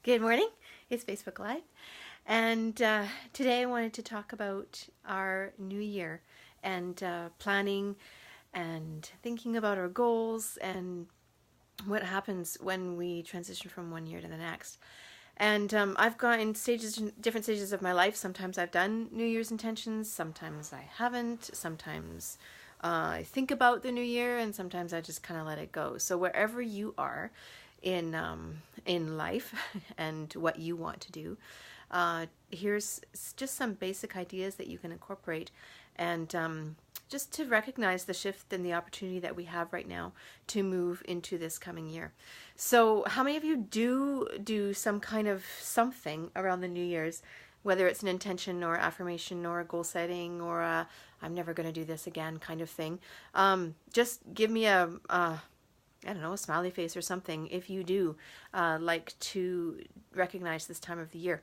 Good morning. It's Facebook Live. And today I wanted to talk about our new year and planning and thinking about our goals and what happens when we transition from one year to the next. And I've gone in different stages of my life. Sometimes I've done New Year's intentions, sometimes I haven't, sometimes I think about the new year, and sometimes I just kind of let it go. So wherever you are in life and what you want to do, here's just some basic ideas that you can incorporate, and just to recognize the shift and the opportunity that we have right now to move into this coming year. So how many of you do some kind of something around the New Year's, whether it's an intention or affirmation or a goal setting or a I'm never going to do this again kind of thing? Just give me a I don't know, a smiley face or something if you do like to recognize this time of the year.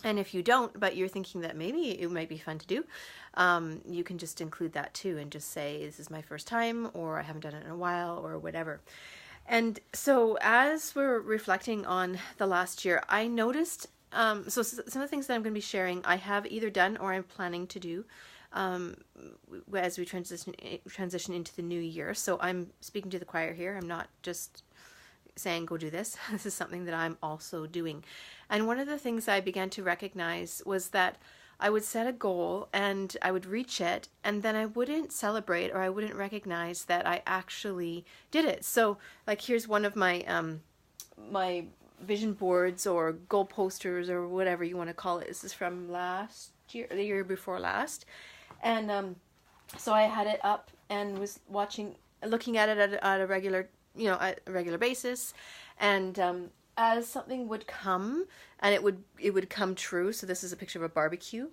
And if you don't, but you're thinking that maybe it might be fun to do, you can just include that too and just say, this is my first time, or I haven't done it in a while, or whatever. And so as we're reflecting on the last year, I noticed, so some of the things that I'm going to be sharing, I have either done or I'm planning to do as we transition into the new year. So I'm speaking to the choir here. I'm not just saying go do this. This is something that I'm also doing. And one of the things I began to recognize was that I would set a goal and I would reach it, and then I wouldn't celebrate or I wouldn't recognize that I actually did it. So like here's one of my my vision boards or goal posters or whatever you want to call it. This is from last year, the year before last. And so I had it up and was looking at it at a regular, at a regular basis. And as something would come, and it would come true. So this is a picture of a barbecue,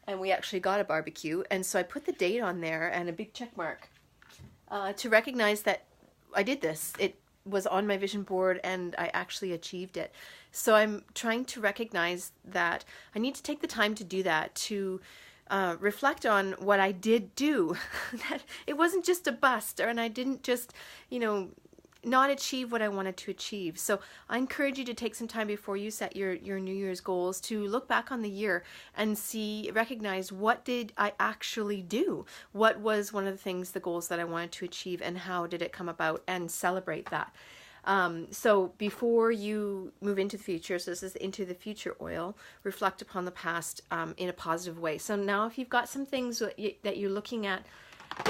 and we actually got a barbecue. And so I put the date on there and a big check mark to recognize that I did this. It was on my vision board and I actually achieved it. So I'm trying to recognize that I need to take the time to do that, to reflect on what I did do. That it wasn't just a bust, and I didn't just, not achieve what I wanted to achieve. So I encourage you to take some time before you set your New Year's goals to look back on the year and recognize what did I actually do? What was one of the things, the goals that I wanted to achieve, and how did it come about, and celebrate that. So before you move into the future, so this is into the future oil, reflect upon the past in a positive way. So now if you've got some things that you're looking at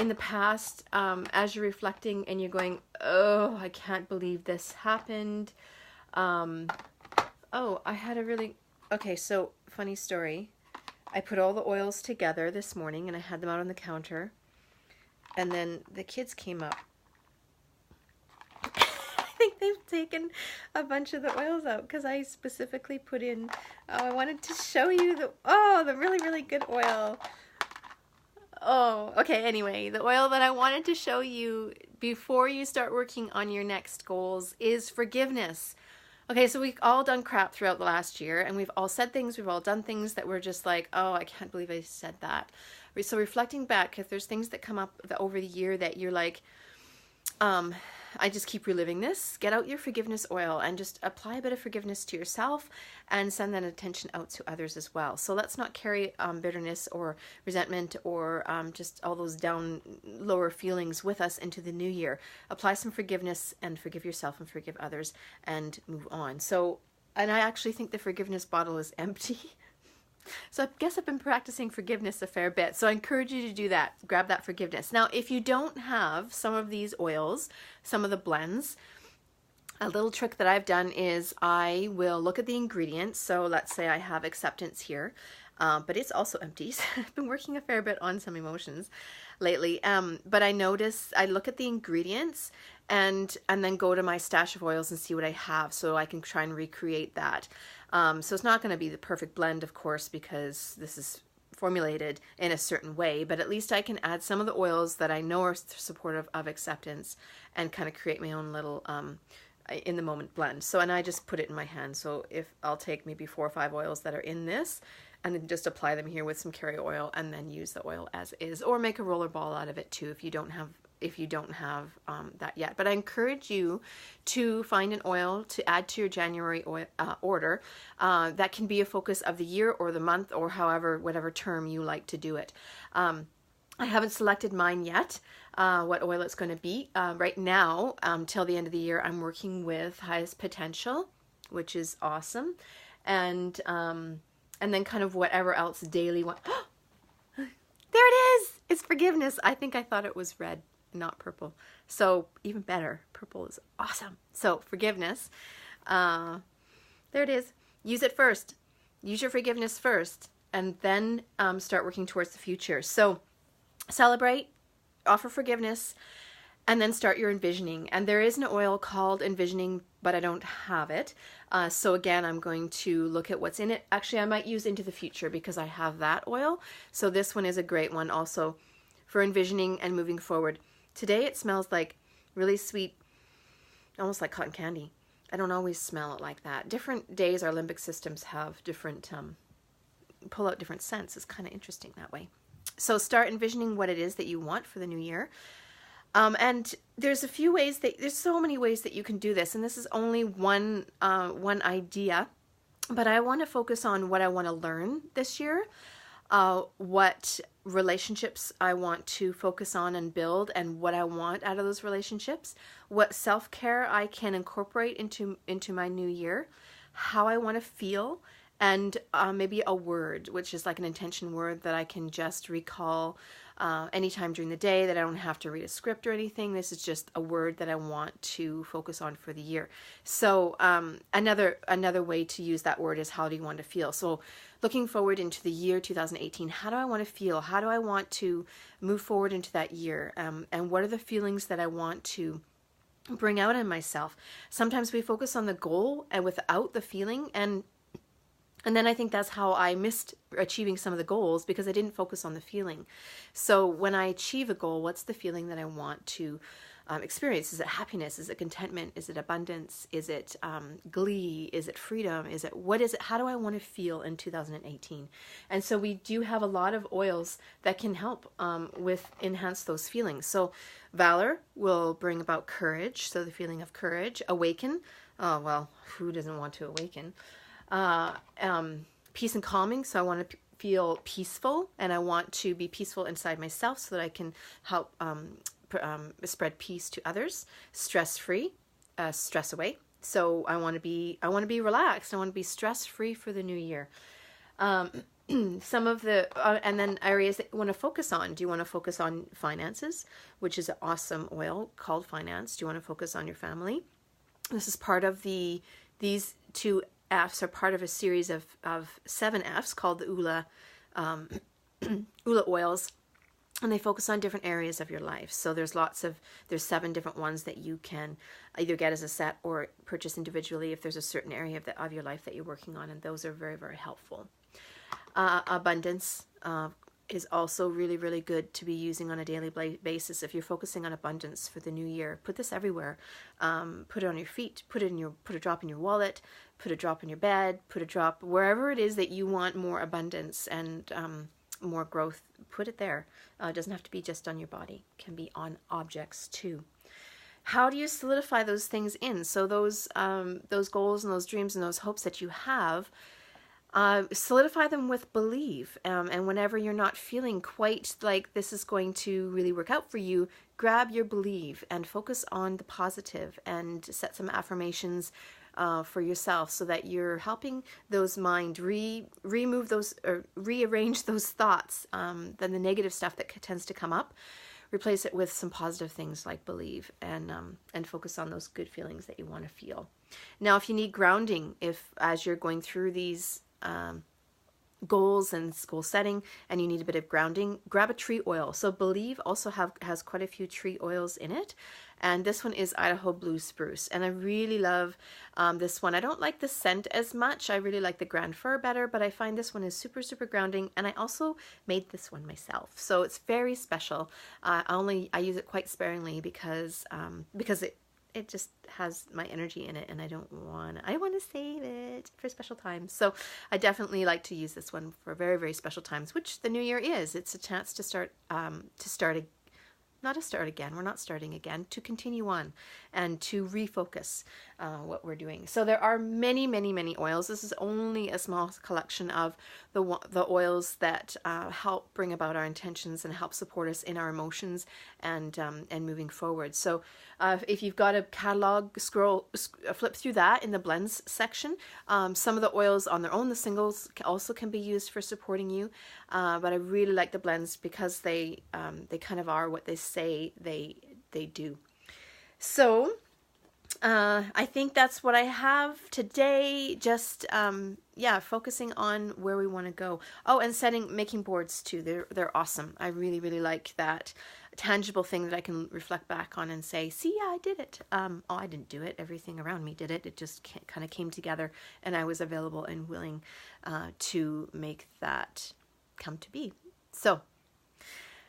in the past, as you're reflecting and you're going, oh, I can't believe this happened. Oh, I had okay, so funny story. I put all the oils together this morning and I had them out on the counter, and then the kids came up. I think they've taken a bunch of the oils out because I specifically put in, I wanted to show you the really, really good oil. Oh, okay, anyway, the oil that I wanted to show you before you start working on your next goals is forgiveness. Okay, so we've all done crap throughout the last year, and we've all said things, we've all done things that we're just like, oh, I can't believe I said that. So reflecting back, if there's things that come up over the year that you're like, I just keep reliving this, get out your forgiveness oil and just apply a bit of forgiveness to yourself and send that attention out to others as well. So let's not carry bitterness or resentment or just all those lower feelings with us into the new year. Apply some forgiveness and forgive yourself and forgive others and move on. So, and I actually think the forgiveness bottle is empty. So I guess I've been practicing forgiveness a fair bit. So I encourage you to do that. Grab that forgiveness. Now, if you don't have some of these oils, some of the blends, a little trick that I've done is I will look at the ingredients. So let's say I have acceptance here, but it's also empty. So I've been working a fair bit on some emotions lately. But I look at the ingredients and then go to my stash of oils and see what I have so I can try and recreate that. So it's not going to be the perfect blend, of course, because this is formulated in a certain way, but at least I can add some of the oils that I know are supportive of acceptance and kind of create my own little in the moment blend. So, and I just put it in my hand. So if I'll take maybe 4 or 5 oils that are in this and then just apply them here with some carrier oil and then use the oil as is, or make a roller ball out of it too if you don't have if you don't have that yet. But I encourage you to find an oil to add to your January order that can be a focus of the year or the month or however, whatever term you like to do it. I haven't selected mine yet, what oil it's going to be. Right now, till the end of the year, I'm working with Highest Potential, which is awesome. And then kind of whatever else daily one. There it is! It's Forgiveness. I think I thought it was red, not purple. So even better. Purple is awesome. So Forgiveness. There it is. Use it first. Use your forgiveness first. And then start working towards the future. So celebrate, offer forgiveness, and then start your envisioning. And there is an oil called Envisioning, but I don't have it. So again, I'm going to look at what's in it. Actually, I might use Into the Future because I have that oil. So this one is a great one also for envisioning and moving forward. Today it smells like really sweet, almost like cotton candy. I don't always smell it like that. Different days our limbic systems have different, pull out different scents. It's kind of interesting that way. So start envisioning what it is that you want for the new year. And there's a few ways there's so many ways that you can do this. And this is only one idea, but I want to focus on what I want to learn this year, what relationships I want to focus on and build, and what I want out of those relationships, what self-care I can incorporate into my new year, how I want to feel, and maybe a word, which is like an intention word that I can just recall anytime during the day, that I don't have to read a script or anything. This is just a word that I want to focus on for the year. So another way to use that word is, how do you want to feel? So looking forward into the year 2018, how do I want to feel? How do I want to move forward into that year? And what are the feelings that I want to bring out in myself? Sometimes we focus on the goal and without the feeling, and then I think that's how I missed achieving some of the goals, because I didn't focus on the feeling. So when I achieve a goal, what's the feeling that I want to experience? Is it happiness? Is it contentment? Is it abundance? Is it glee? Is it freedom? What is it? How do I want to feel in 2018? And so we do have a lot of oils that can help with enhance those feelings. So Valor will bring about courage. So the feeling of courage. Awaken. Oh, well, who doesn't want to awaken? Peace and calming. So I want to feel peaceful, and I want to be peaceful inside myself so that I can help spread peace to others. Stress free, stress away. So I want to be relaxed. I want to be stress free for the new year. Some of the and then areas that you want to focus on. Do you want to focus on finances, which is an awesome oil called Finance? Do you want to focus on your family? This is part of these two F's are part of a series of 7 F's called the Ula oils, and they focus on different areas of your life. So there's 7 different ones that you can either get as a set or purchase individually if there's a certain area of your life that you're working on, and those are very, very helpful. Abundance is also really, really good to be using on a daily basis. If you're focusing on abundance for the new year, put this everywhere. Put it on your feet, put a drop in your wallet, put a drop in your bed, put a drop wherever it is that you want more abundance and more growth. Put it there. It doesn't have to be just on your body. It can be on objects too. How do you solidify those things in? So those goals and those dreams and those hopes that you have, solidify them with believe. And whenever you're not feeling quite like this is going to really work out for you, grab your believe and focus on the positive and set some affirmations for yourself, so that you're helping those mind remove those or rearrange those thoughts, then the negative stuff that tends to come up. Replace it with some positive things like believe, and focus on those good feelings that you want to feel. Now, if you need grounding, as you're going through these goals and goal setting, and you need a bit of grounding, grab a tree oil. So Believe also has quite a few tree oils in it, and this one is Idaho Blue Spruce, and I really love this one. I don't like the scent as much. I really like the Grand Fir better, but I find this one is super, super grounding, and I also made this one myself, so it's very special. I use it quite sparingly because it just has my energy in it, and I want to save it for special times. So I definitely like to use this one for very, very special times, which the new year is. It's a chance to start not to start again. We're not starting again, to continue on and to refocus what we're doing. So there are many, many, many oils. This is only a small collection of the oils that help bring about our intentions and help support us in our emotions and moving forward. So if you've got a catalog, flip through that in the blends section. Some of the oils on their own, the singles, also can be used for supporting you. But I really like the blends because they kind of are what they say they do. So I think that's what I have today. Just focusing on where we want to go. Oh, and making boards too. They're awesome. I really, really like that tangible thing that I can reflect back on and say, see, yeah, I did it. I didn't do it. Everything around me did it. It just kind of came together, and I was available and willing to make that come to be. So,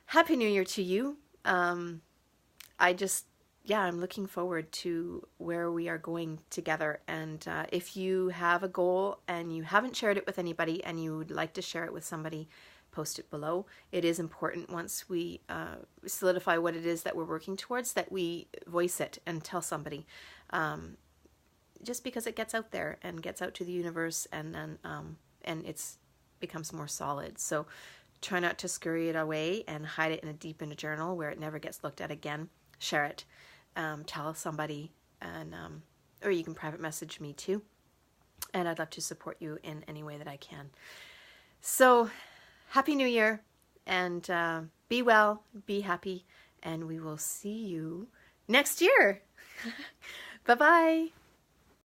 Happy New Year to you. I'm looking forward to where we are going together. And if you have a goal and you haven't shared it with anybody and you would like to share it with somebody, post it below. It is important once we solidify what it is that we're working towards that we voice it and tell somebody. Just because it gets out there and gets out to the universe, and then it's becomes more solid. So try not to scurry it away and hide it in a journal where it never gets looked at again. Share it. Tell somebody, and or you can private message me too. And I'd love to support you in any way that I can. So, Happy New Year, and be well, be happy, and we will see you next year. Bye-bye.